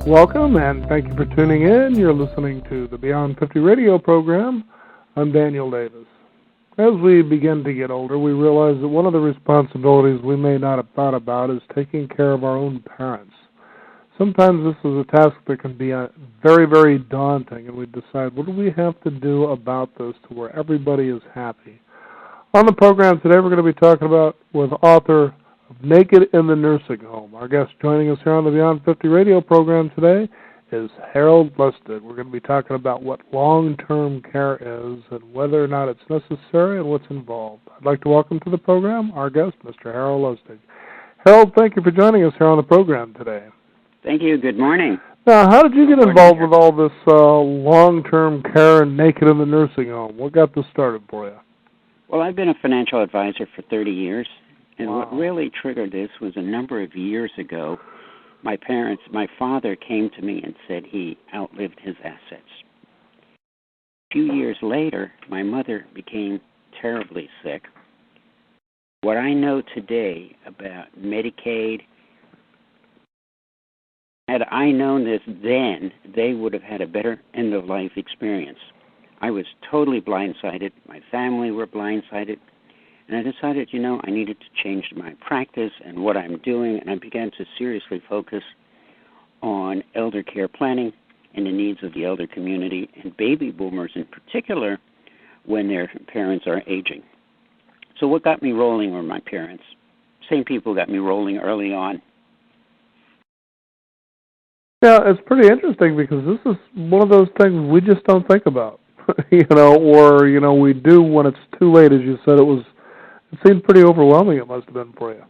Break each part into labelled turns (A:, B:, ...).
A: Welcome, and thank you for tuning in. You're listening to the Beyond 50 radio program. I'm Daniel Davis. As we begin to get older, we realize that one of the responsibilities we may not have thought about is taking care of our own parents. Sometimes this is a task that can be very, very daunting, and we decide, what do we have to do about this to where everybody is happy? On the program today, we're going to be talking about with author of Naked in the Nursing Home. Our guest joining us here on the Beyond 50 radio program today is Harold Lustig. We're going to be talking about what long-term care is and whether or not it's necessary and what's involved. I'd like to welcome to the program our guest, Mr. Harold Lustig. Harold, thank you for joining us here on the program today.
B: Thank you. Good morning.
A: Now, how did you get involved with all this long-term care and Naked in the Nursing Home? What got this started for you?
B: Well, I've been a financial advisor for 30 years, and
A: Wow.
B: What really triggered this was a number of years ago, my father came to me and said he outlived his assets. A few years later, my mother became terribly sick. What I know today about Medicaid, had I known this then, they would have had a better end-of-life experience. I was totally blindsided. My family were blindsided. And I decided, I needed to change my practice and what I'm doing, and I began to seriously focus on elder care planning and the needs of the elder community, and baby boomers in particular, when their parents are aging. So what got me rolling were my parents. Same people got me rolling early on.
A: Yeah, it's pretty interesting because this is one of those things we just don't think about, or we do when it's too late. As you said, it seemed pretty overwhelming. It must have been for you.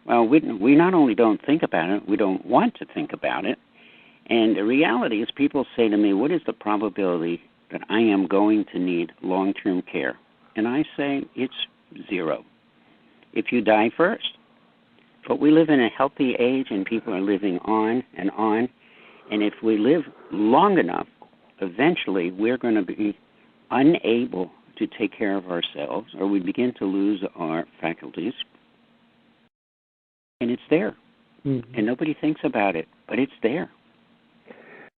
B: Well, we not only don't think about it, we don't want to think about it. And the reality is, people say to me, "What is the probability that I am going to need long-term care?" And I say it's 0. If you die first. But we live in a healthy age, and people are living on. And if we live long enough, eventually we're going to be unable to take care of ourselves, or we begin to lose our faculties. And it's there. Mm-hmm. And nobody thinks about it, but it's there.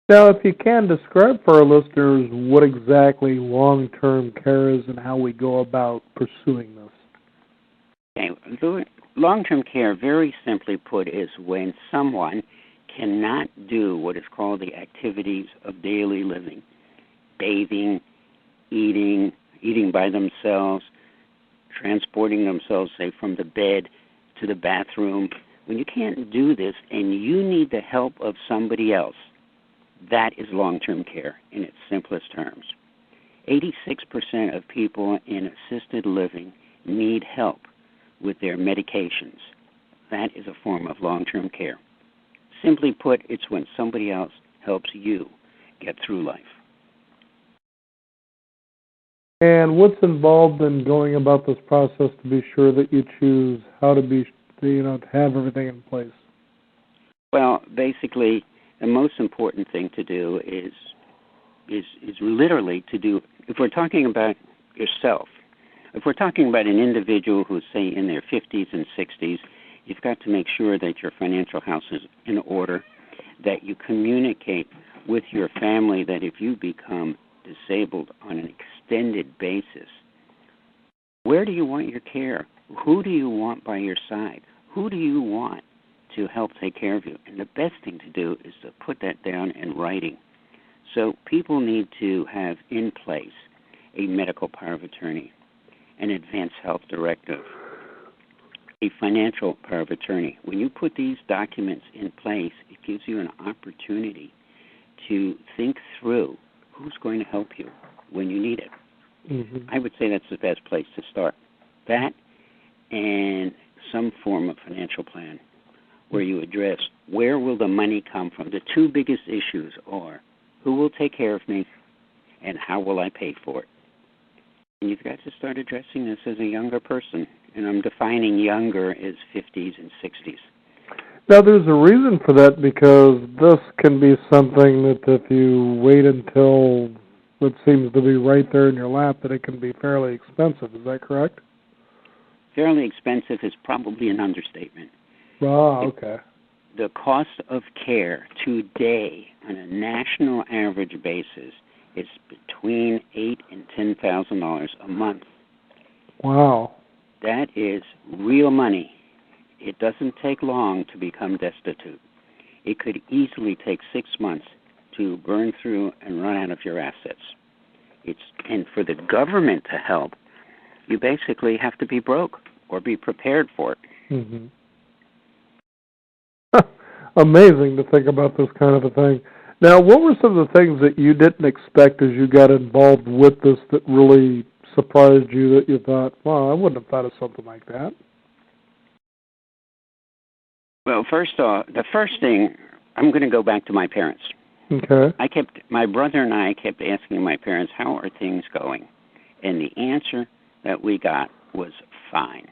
A: Now, if you can describe for our listeners what exactly long-term care is and how we go about pursuing this.
B: Okay. Long-term care, very simply put, is when someone cannot do what is called the activities of daily living: bathing, eating by themselves, transporting themselves, say, from the bed to the bathroom. When you can't do this and you need the help of somebody else, that is long-term care in its simplest terms. 86% of people in assisted living need help with their medications. That is a form of long-term care. Simply put, it's when somebody else helps you get through life.
A: And what's involved in going about this process to be sure that you choose how to be, to have everything in place?
B: Well, basically, the most important thing to do is literally to do, if we're talking about yourself, if we're talking about an individual who's, say, in their 50s and 60s, you've got to make sure that your financial house is in order, that you communicate with your family that if you become disabled on an extended basis, where do you want your care? Who do you want by your side? Who do you want to help take care of you? And the best thing to do is to put that down in writing. So people need to have in place a medical power of attorney, an advanced health directive, a financial power of attorney. When you put these documents in place, it gives you an opportunity to think through who's going to help you when you need it. Mm-hmm. I would say that's the best place to start. That and some form of financial plan where you address where will the money come from. The two biggest issues are who will take care of me and how will I pay for it. And you've got to start addressing this as a younger person. And I'm defining younger as 50s and 60s.
A: Now, there's a reason for that, because this can be something that if you wait until it seems to be right there in your lap, that it can be fairly expensive. Is that correct?
B: Fairly expensive is probably an understatement.
A: Ah, okay.
B: The cost of care today on a national average basis is between $8,000 and $10,000 a month.
A: Wow.
B: That is real money. It doesn't take long to become destitute. It could easily take 6 months to burn through and run out of your assets. And for the government to help, you basically have to be broke or be prepared for it.
A: Mm-hmm. Amazing to think about this kind of a thing. Now, what were some of the things that you didn't expect as you got involved with this that really surprised you, that you thought, well, I wouldn't have thought of something like that?
B: Well, first off, the first thing, I'm going to go back to my parents.
A: Okay.
B: My brother and I kept asking my parents, how are things going? And the answer that we got was fine.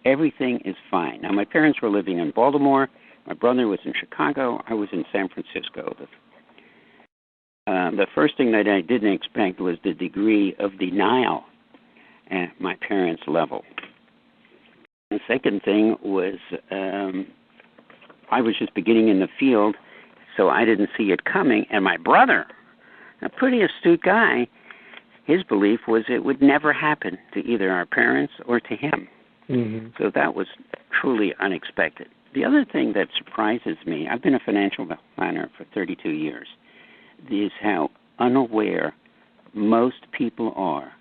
B: Everything is fine. Now, my parents were living in Baltimore. My brother was in Chicago. I was in San Francisco. The first thing that I didn't expect was the degree of denial at my parents' level. The second thing was I was just beginning in the field, so I didn't see it coming. And my brother, a pretty astute guy, his belief was it would never happen to either our parents or to him.
A: Mm-hmm.
B: So that was truly unexpected. The other thing that surprises me, I've been a financial planner for 32 years, is how unaware most people are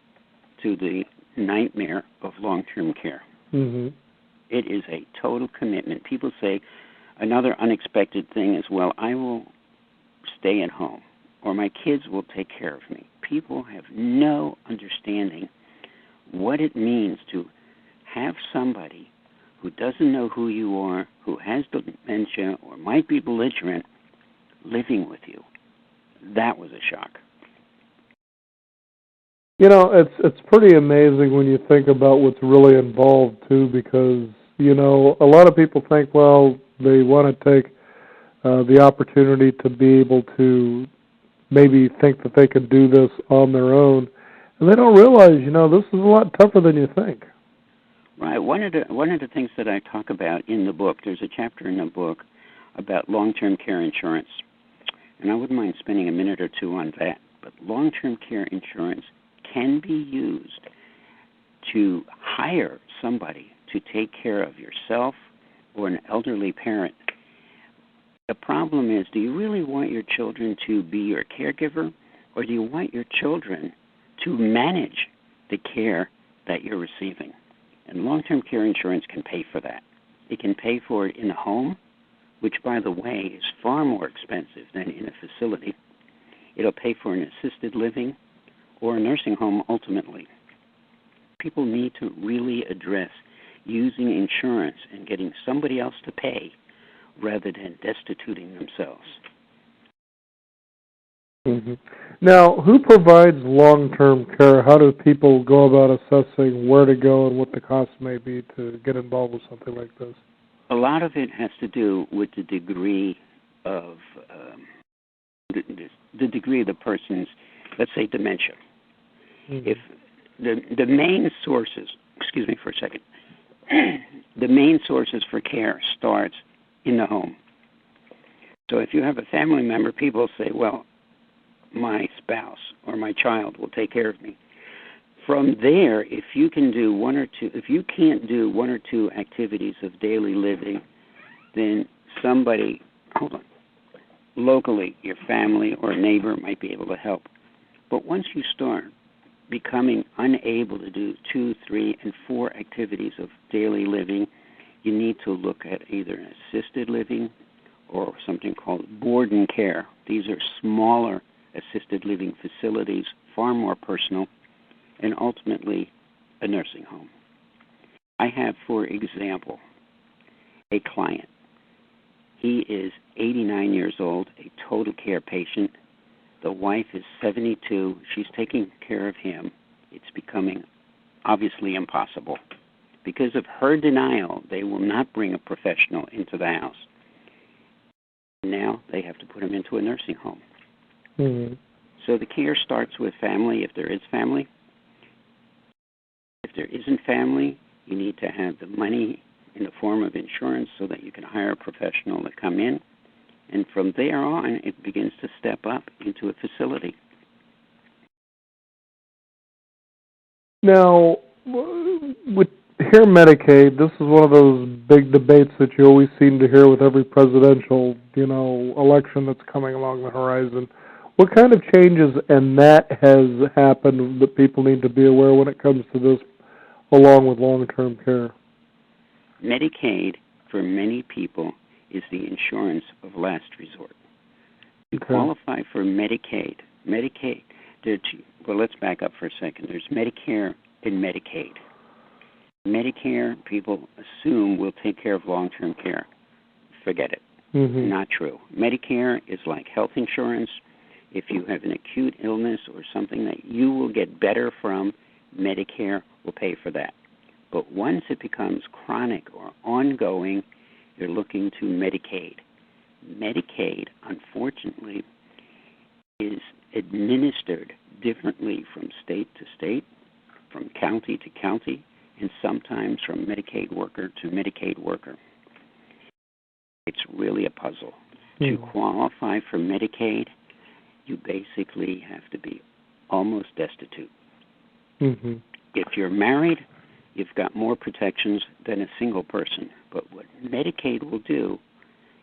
B: to the nightmare of long-term care.
A: Mm-hmm.
B: It is a total commitment. People say another unexpected thing is, well, I will stay at home, or my kids will take care of me. People have no understanding what it means to have somebody who doesn't know who you are, who has dementia or might be belligerent, living with you. That was a shock.
A: You know, it's pretty amazing when you think about what's really involved, too, because, you know, a lot of people think, well, they want to take the opportunity to be able to maybe think that they can do this on their own, and they don't realize, you know, this is a lot tougher than you think.
B: Right. One of the things that I talk about in the book, there's a chapter in the book about long-term care insurance, and I wouldn't mind spending a minute or two on that. But long-term care insurance can be used to hire somebody to take care of yourself or an elderly parent. The problem is, do you really want your children to be your caregiver, or do you want your children to manage the care that you're receiving? And long-term care insurance can pay for that. It can pay for it in the home, which, by the way, is far more expensive than in a facility. It'll pay for an assisted living or a nursing home ultimately. People need to really address using insurance and getting somebody else to pay rather than destituting themselves.
A: Mm-hmm. Now, who provides long-term care? How do people go about assessing where to go and what the costs may be to get involved with something like this?
B: A lot of it has to do with the degree of the degree of the person's, let's say, dementia. Mm-hmm. If the main sources, excuse me for a second, the main sources for care starts in the home. So if you have a family member, people say, well, my spouse or my child will take care of me. From there, if you can't do one or two activities of daily living, then somebody, locally, your family or a neighbor might be able to help. But once you start becoming unable to do 2, 3, and 4 activities of daily living, you need to look at either an assisted living or something called board and care. These are smaller assisted living facilities, far more personal, and ultimately a nursing home. I have, for example, a client. He is 89 years old, a total care patient. The wife is 72. She's taking care of him. It's becoming obviously impossible. Because of her denial, they will not bring a professional into the house. Now they have to put him into a nursing home. Mm-hmm. So the care starts with family, if there is family. If there isn't family, you need to have the money in the form of insurance so that you can hire a professional to come in. And from there on, it begins to step up into a facility.
A: Now, with here Medicaid, this is one of those big debates that you always seem to hear with every presidential, election that's coming along the horizon. What kind of changes in that has happened that people need to be aware when it comes to this, along with long-term care?
B: Medicaid, for many people, is the insurance of last resort. To qualify for Medicaid, well, let's back up for a second. There's Medicare and Medicaid. Medicare, people assume, will take care of long-term care. Forget it.
A: Mm-hmm.
B: Not true. Medicare is like health insurance. If you have an acute illness or something that you will get better from, Medicare will pay for that. But once it becomes chronic or ongoing, you're looking to Medicaid. Medicaid, unfortunately, is administered differently from state to state, from county to county, and sometimes from Medicaid worker to Medicaid worker. It's really a puzzle. To qualify for Medicaid, you basically have to be almost destitute.
A: Mm-hmm.
B: If you're married, you've got more protections than a single person. But what Medicaid will do,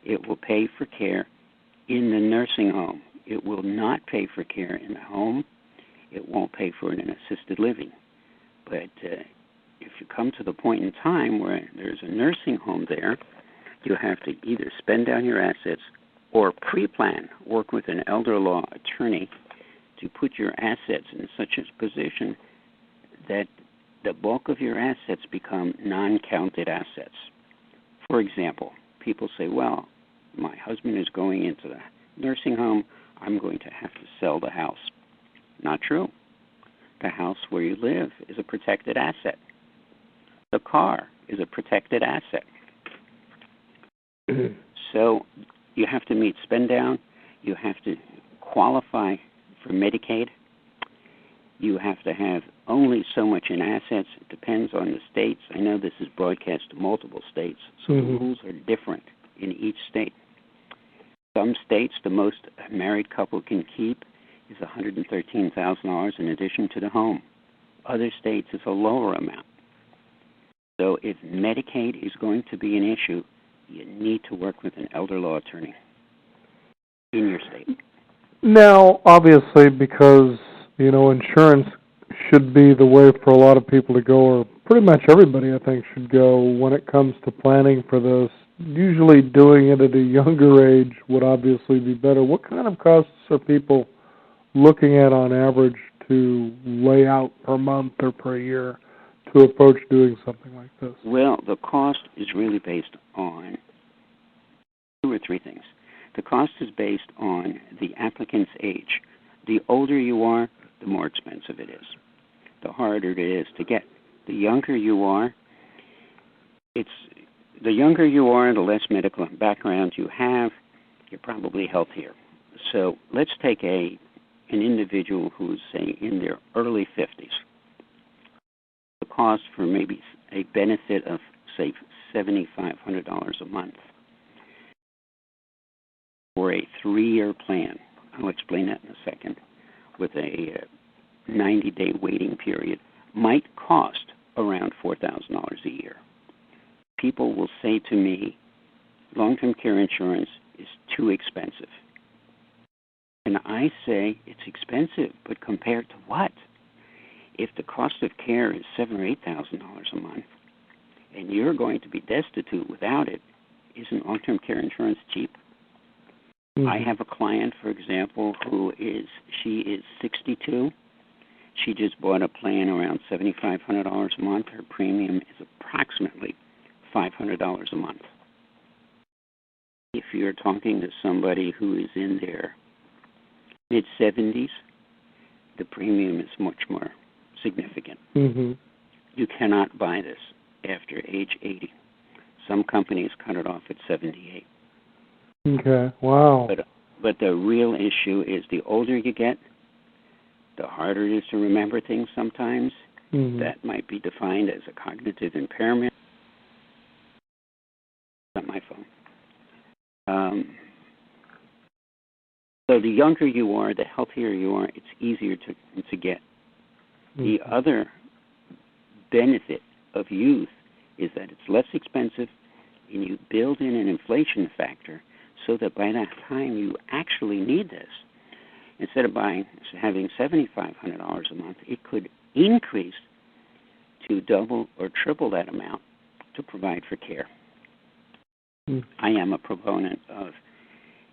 B: it will pay for care in the nursing home. It will not pay for care in the home. It won't pay for it in assisted living. But if you come to the point in time where there's a nursing home there, you have to either spend down your assets or pre-plan, work with an elder law attorney to put your assets in such a position that the bulk of your assets become non-counted assets. For example, people say, well, my husband is going into the nursing home, I'm going to have to sell the house. Not true. The house where you live is a protected asset. The car is a protected asset. So you have to meet spend down. You have to qualify for Medicaid. You have to have only so much in assets. It depends on the states. I know this is broadcast to multiple states, so the rules are different in each state. Some states, the most a married couple can keep is $113,000 in addition to the home. Other states, it's a lower amount. So if Medicaid is going to be an issue, you need to work with an elder law attorney in your state.
A: Now, obviously, because, insurance should be the way for a lot of people to go, or pretty much everybody, I think, should go when it comes to planning for this. Usually doing it at a younger age would obviously be better. What kind of costs are people looking at on average to lay out per month or per year to approach doing something like this?
B: Well, the cost is really based on two or three things. The cost is based on the applicant's age. The older you are, the more expensive it is. The harder it is to get. The younger you are, the less medical background you have, you're probably healthier. So let's take an individual who's, say, in their early 50s. The cost for maybe a benefit of, say, $7,500 a month for a 3-year plan. I'll explain that in a second. With a 90-day waiting period, might cost around $4,000 a year. People will say to me, long-term care insurance is too expensive. And I say, it's expensive, but compared to what? If the cost of care is $7,000 or $8,000 a month, and you're going to be destitute without it, isn't long-term care insurance cheap? Mm-hmm. I have a client, for example, she is 62. She just bought a plan around $7,500 a month. Her premium is approximately $500 a month. If you're talking to somebody who is in their mid-70s, the premium is much more significant.
A: Mm-hmm.
B: You cannot buy this after age 80. Some companies cut it off at 78.
A: Okay, wow.
B: But the real issue is the older you get, the harder it is to remember things sometimes. Mm-hmm. That might be defined as a cognitive impairment. my phone. So the younger you are, the healthier you are, it's easier to get. The other benefit of youth is that it's less expensive, and you build in an inflation factor so that by that time you actually need this. Instead of having $7,500 a month, it could increase to double or triple that amount to provide for care. I am a proponent of,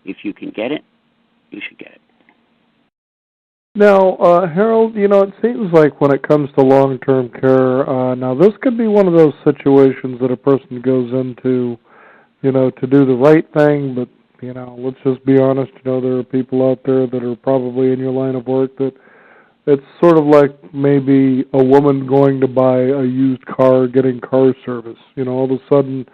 B: if you can get it, you should get it.
A: Now, Harold, it seems like when it comes to long-term care, now this could be one of those situations that a person goes into, to do the right thing, but, let's just be honest, there are people out there that are probably in your line of work that it's sort of like maybe a woman going to buy a used car, getting car service. All of a sudden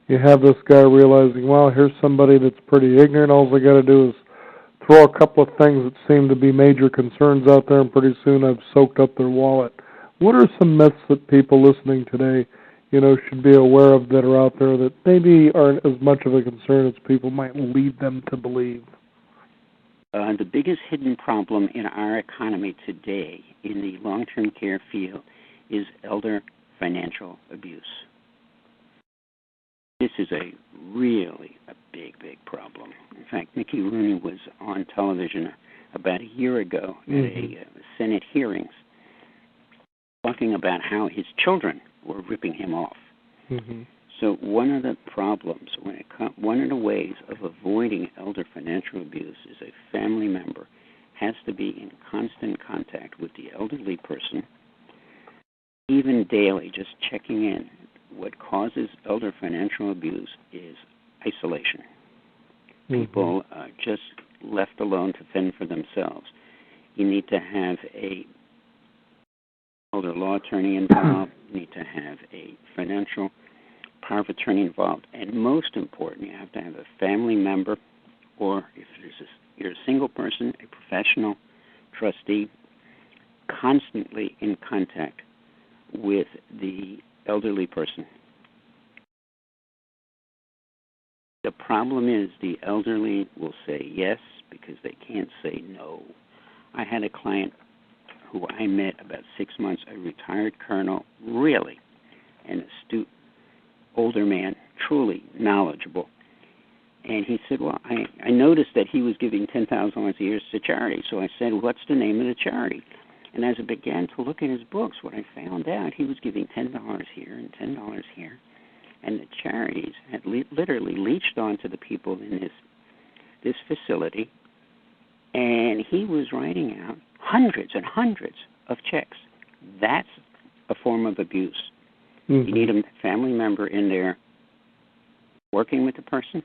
A: you have this guy realizing, well, here's somebody that's pretty ignorant. All they got to do is throw a couple of things that seem to be major concerns out there, and pretty soon I've soaked up their wallet. What are some myths that people listening today, should be aware of that are out there that maybe aren't as much of a concern as people might lead them to believe?
B: The biggest hidden problem in our economy today in the long-term care field is elder financial abuse. This is really a big, big problem. In fact, Mickey Rooney was on television about a year ago at a Senate hearings talking about how his children were ripping him off. So one of the problems, one of the ways of avoiding elder financial abuse is a family member has to be in constant contact with the elderly person, even daily, just checking in. What causes elder financial abuse is isolation. People are just left alone to fend for themselves. You need to have a elder law attorney involved. You need to have a financial power of attorney involved. And most important, you have to have a family member, or if you're a single person, a professional trustee, constantly in contact with the elderly person. The problem is the elderly will say yes because they can't say no. I had a client who I met about 6 months, a retired colonel, really an astute older man, truly knowledgeable. And he said, well, I noticed that he was giving $10,000 a year to charity. So I said, what's the name of the charity? And as I began to look at his books, what I found out, he was giving $10 here and $10 here. And the charities had literally leached onto the people in this facility. And he was writing out hundreds and hundreds of checks. That's a form of abuse. You need a family member in there working with the person.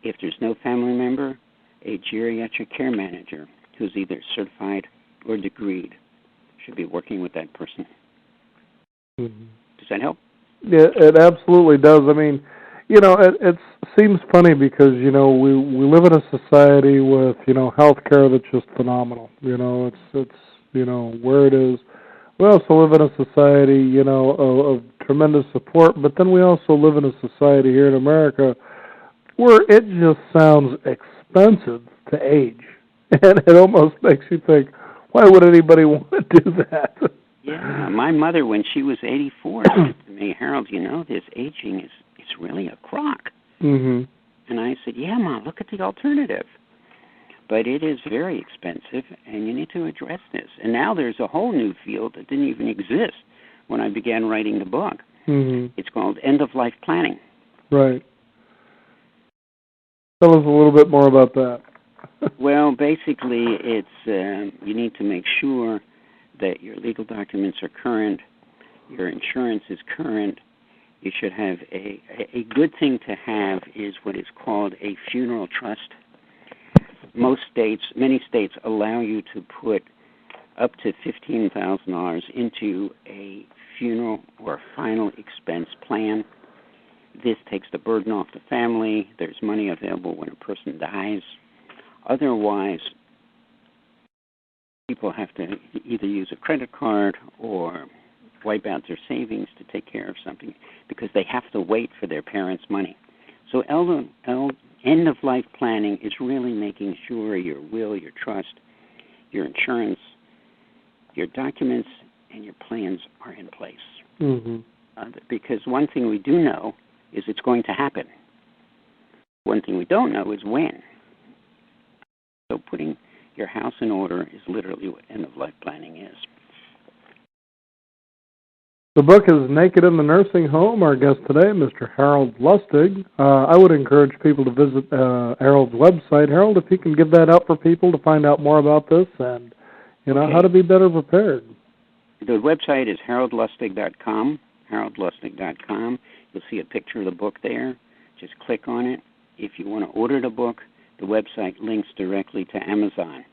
B: If there's no family member, a geriatric care manager who's either certified or degreed should be working with that person. Does that help?
A: Yeah, it absolutely does. I mean, it seems funny because, we live in a society with, health care that's just phenomenal. It's where it is. We also live in a society, of tremendous support, but then we also live in a society here in America where it just sounds expensive to age. And it almost makes you think, why would anybody want to do that?
B: Yeah, my mother, when she was 84, said to me, Harold, this aging it's really a crock. And I said, yeah, Mom, look at the alternative. But it is very expensive, and you need to address this. And now there's a whole new field that didn't even exist when I began writing the book. It's called end-of-life planning.
A: Right. Tell us a little bit more about that.
B: Well, basically, it's you need to make sure that your legal documents are current, your insurance is current. You should have a good thing to have is what is called a funeral trust. Many states allow you to put up to $15,000 into a funeral or final expense plan. This takes the burden off the family. There's money available when a person dies. Otherwise, people have to either use a credit card or wipe out their savings to take care of something because they have to wait for their parents' money. So end-of-life planning is really making sure your will, your trust, your insurance, your documents, and your plans are in place.
A: Mm-hmm.
B: Because one thing we do know is it's going to happen. One thing we don't know is when. So putting your house in order is literally what end-of-life planning is.
A: The book is Naked in the Nursing Home. Our guest today, Mr. Harold Lustig. I would encourage people to visit Harold's website. Harold, if you can give that out for people to find out more about this and, how to be better prepared.
B: The website is haroldlustig.com, haroldlustig.com. You'll see a picture of the book there. Just click on it. If you want to order the book, the website links directly to Amazon.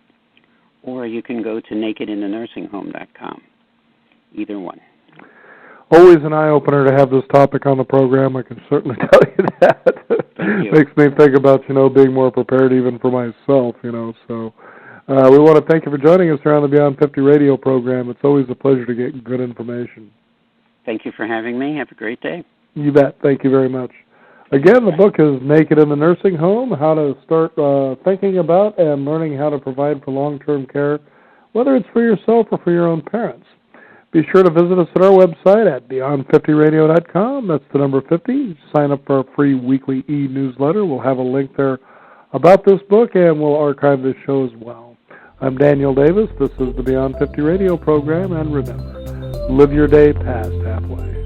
B: Or you can go to nakedinthenursing.home.com. Either one.
A: Always an eye-opener to have this topic on the program, I can certainly tell you that.
B: Thank you.
A: Makes me think about, being more prepared even for myself, So we want to thank you for joining us here on the Beyond 50 radio program. It's always a pleasure to get good information.
B: Thank you for having me. Have a great day.
A: You bet. Thank you very much. Again, the book is Naked in the Nursing Home, how to start thinking about and learning how to provide for long-term care, whether it's for yourself or for your own parents. Be sure to visit us at our website at beyond50radio.com. That's the number 50. Sign up for our free weekly e-newsletter. We'll have a link there about this book, and we'll archive this show as well. I'm Daniel Davis. This is the Beyond 50 radio program, and remember, live your day past halfway.